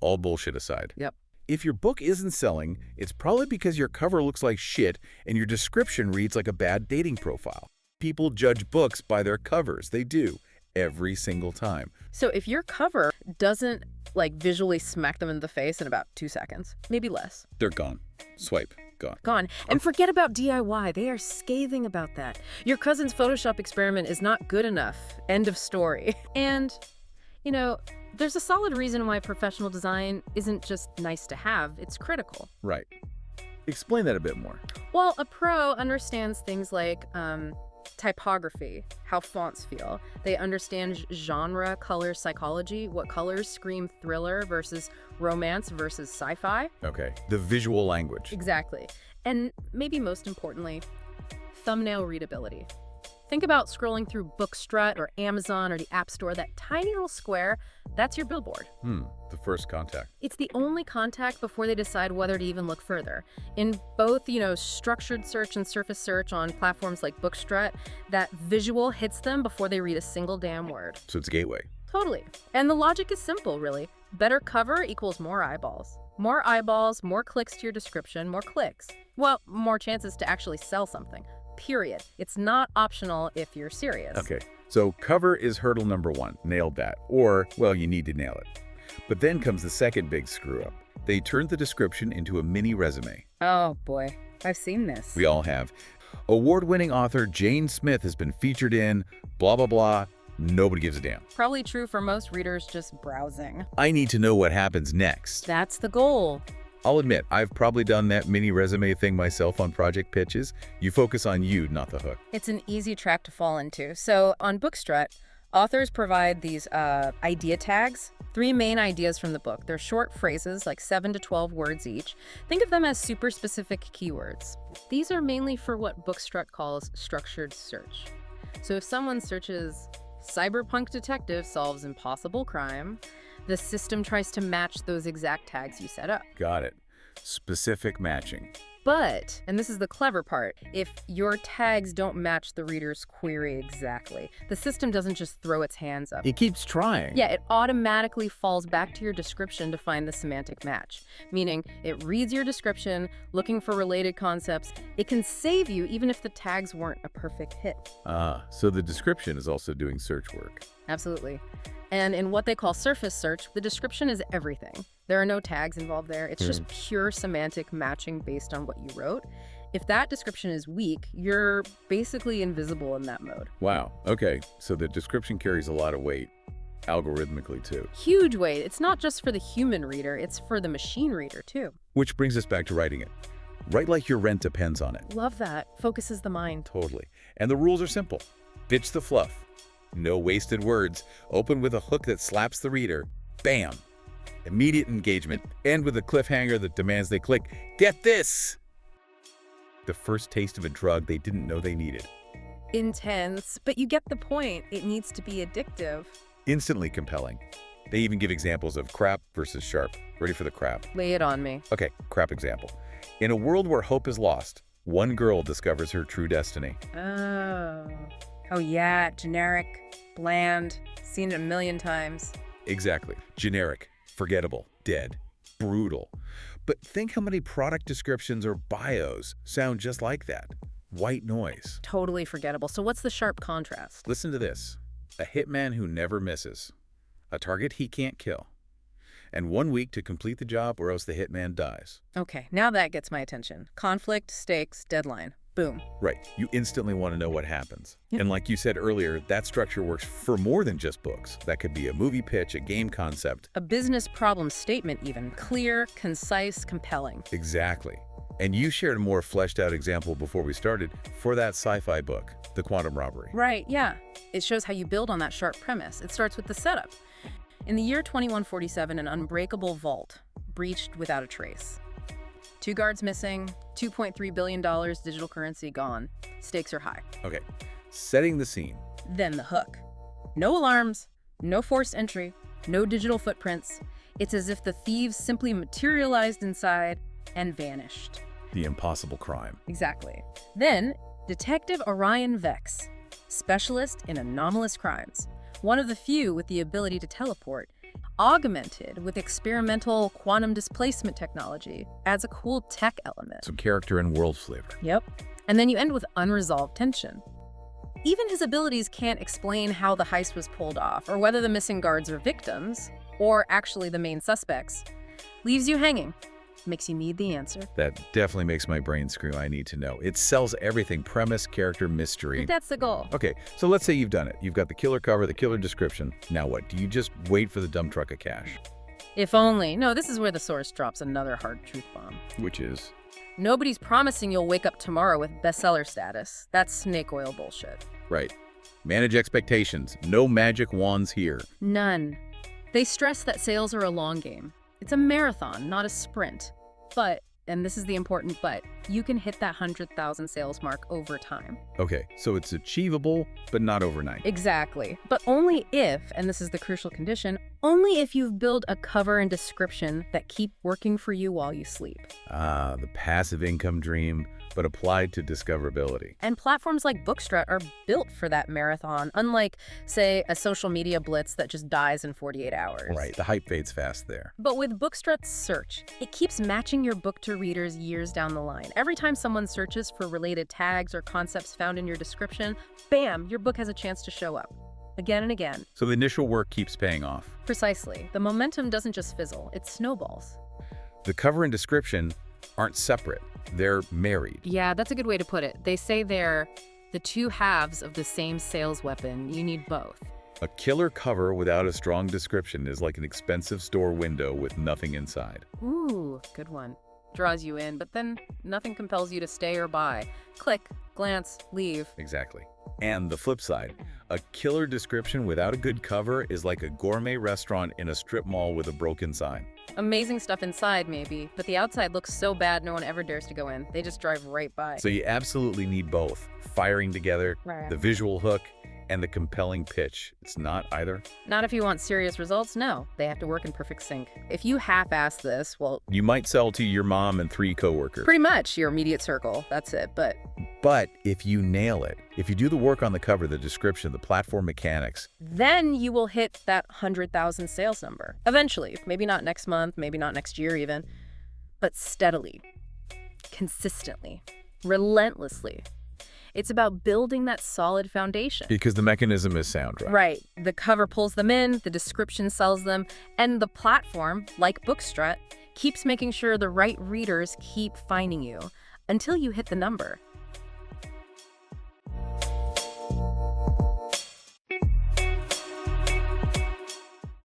all bullshit aside. Yep. If your book isn't selling, it's probably because your cover looks like shit and your description reads like a bad dating profile. People judge books by their covers. They do. Every single time. So if your cover doesn't, like, visually smack them in the face in about 2 seconds, maybe less. They're gone. Swipe. Gone. Gone. And forget about DIY. They are scathing about that. Your cousin's Photoshop experiment is not good enough. End of story. And, you know, there's a solid reason why professional design isn't just nice to have. It's critical. Right. Explain that a bit more. Well, a pro understands things like typography, how fonts feel. They understand genre, color psychology, what colors scream thriller versus romance versus sci-fi. Okay. The visual language. Exactly. And maybe most importantly, thumbnail readability. Think about scrolling through Book Strut or Amazon or the App Store, that tiny little square, that's your billboard. The first contact. It's the only contact before they decide whether to even look further. In both, structured search and surface search on platforms like Book Strut, that visual hits them before they read a single damn word. So it's a gateway. Totally. And the logic is simple, really. Better cover equals more eyeballs. More eyeballs, more clicks to your description, more clicks. Well, more chances to actually sell something. Period. It's not optional if you're serious. Okay, so cover is hurdle number 1. Nailed that. Or, well, you need to nail it. But then comes the second big screw-up. They turned the description into a mini resume. Oh, boy. I've seen this. We all have. Award-winning author Jane Smith has been featured in blah, blah, blah. Nobody gives a damn. Probably true for most readers just browsing. I need to know what happens next. That's the goal. I'll admit, I've probably done that mini resume thing myself on project pitches. You focus on you, not the hook. It's an easy trap to fall into. So on Book Strut, authors provide these idea tags, 3 main ideas from the book. They're short phrases, like 7 to 12 words each. Think of them as super specific keywords. These are mainly for what Book Strut calls structured search. So if someone searches cyberpunk detective solves impossible crime, the system tries to match those exact tags you set up. Got it. Specific matching. But, and this is the clever part, if your tags don't match the reader's query exactly, the system doesn't just throw its hands up. It keeps trying. Yeah, it automatically falls back to your description to find the semantic match. Meaning, it reads your description, looking for related concepts. It can save you even if the tags weren't a perfect hit. So the description is also doing search work. Absolutely. And in what they call surface search, the description is everything. There are no tags involved there. It's just pure semantic matching based on what you wrote. If that description is weak, you're basically invisible in that mode. Wow. Okay. So the description carries a lot of weight, algorithmically too. Huge weight. It's not just for the human reader, it's for the machine reader too. Which brings us back to writing it. Write like your rent depends on it. Love that. Focuses the mind. Totally. And the rules are simple. Ditch the fluff. No wasted words. Open with a hook that slaps the reader. Bam! Immediate engagement. End with a cliffhanger that demands they click. Get this! The first taste of a drug they didn't know they needed. Intense, but you get the point. It needs to be addictive. Instantly compelling. They even give examples of crap versus sharp. Ready for the crap? Lay it on me. Okay, crap example. In a world where hope is lost, one girl discovers her true destiny. Oh yeah, generic, bland, seen it a million times. Exactly. Generic, forgettable, dead, brutal. But think how many product descriptions or bios sound just like that. White noise. Totally forgettable. So what's the sharp contrast? Listen to this. A hitman who never misses. A target he can't kill. And 1 week to complete the job or else the hitman dies. Okay, now that gets my attention. Conflict, stakes, deadline. Boom. Right. You instantly want to know what happens. Yep. And like you said earlier, that structure works for more than just books. That could be a movie pitch, a game concept. A business problem statement even. Clear, concise, compelling. Exactly. And you shared a more fleshed out example before we started for that sci-fi book, The Quantum Robbery. Right, yeah. It shows how you build on that sharp premise. It starts with the setup. In the year 2147, an unbreakable vault breached without a trace. 2 guards missing, $2.3 billion digital currency gone. Stakes are high. Okay, setting the scene. Then the hook. No alarms, no forced entry, no digital footprints. It's as if the thieves simply materialized inside and vanished. The impossible crime. Exactly. Then, Detective Orion Vex, specialist in anomalous crimes, one of the few with the ability to teleport, augmented with experimental quantum displacement technology, adds a cool tech element. Some character and world flavor. Yep. And then you end with unresolved tension. Even his abilities can't explain how the heist was pulled off, or whether the missing guards are victims, or actually the main suspects. Leaves you hanging. Makes you need the answer. That definitely makes my brain scream, I need to know. It sells everything: premise, character, mystery. That's the goal. Okay, so let's say you've done it. You've got the killer cover, the killer description. Now what? Do you just wait for the dump truck of cash? If only. No, this is where the source drops another hard truth bomb. Which is? Nobody's promising you'll wake up tomorrow with bestseller status. That's snake oil bullshit. Right. Manage expectations. No magic wands here. None. They stress that sales are a long game. It's a marathon, not a sprint. But, and this is the important but, you can hit that 100,000 sales mark over time. Okay, so it's achievable, but not overnight. Exactly. But only if, and this is the crucial condition, only if you've built a cover and description that keep working for you while you sleep. Ah, the passive income dream, but applied to discoverability. And platforms like Book Strut are built for that marathon, unlike, say, a social media blitz that just dies in 48 hours. Right, the hype fades fast there. But with Book Strut's search, it keeps matching your book to readers years down the line. Every time someone searches for related tags or concepts found in your description, bam, your book has a chance to show up. Again and again. So the initial work keeps paying off. Precisely. The momentum doesn't just fizzle, it snowballs. The cover and description aren't separate. They're married. Yeah, that's a good way to put it. They say they're the two halves of the same sales weapon. You need both. A killer cover without a strong description is like an expensive store window with nothing inside. Ooh, good one. Draws you in, but then nothing compels you to stay or buy. Click, glance, leave. Exactly. And the flip side, a killer description without a good cover is like a gourmet restaurant in a strip mall with a broken sign. Amazing stuff inside, maybe, but the outside looks so bad no one ever dares to go in. They just drive right by. So you absolutely need both, firing together, Right. the visual hook, and the compelling pitch. It's not either. Not if you want serious results, no. They have to work in perfect sync. If you half-ass this, well, You might sell to your mom and 3 coworkers. pretty much your immediate circle. That's it. But But if you nail it, if you do the work on the cover, the description, the platform mechanics, then you will hit that 100,000 sales number. Eventually. Maybe not next month, maybe not next year even. But steadily. Consistently. Relentlessly. It's about building that solid foundation. because the mechanism is sound, right? Right. The cover pulls them in, the description sells them, and the platform, like Book Strut, keeps making sure the right readers keep finding you until you hit the number.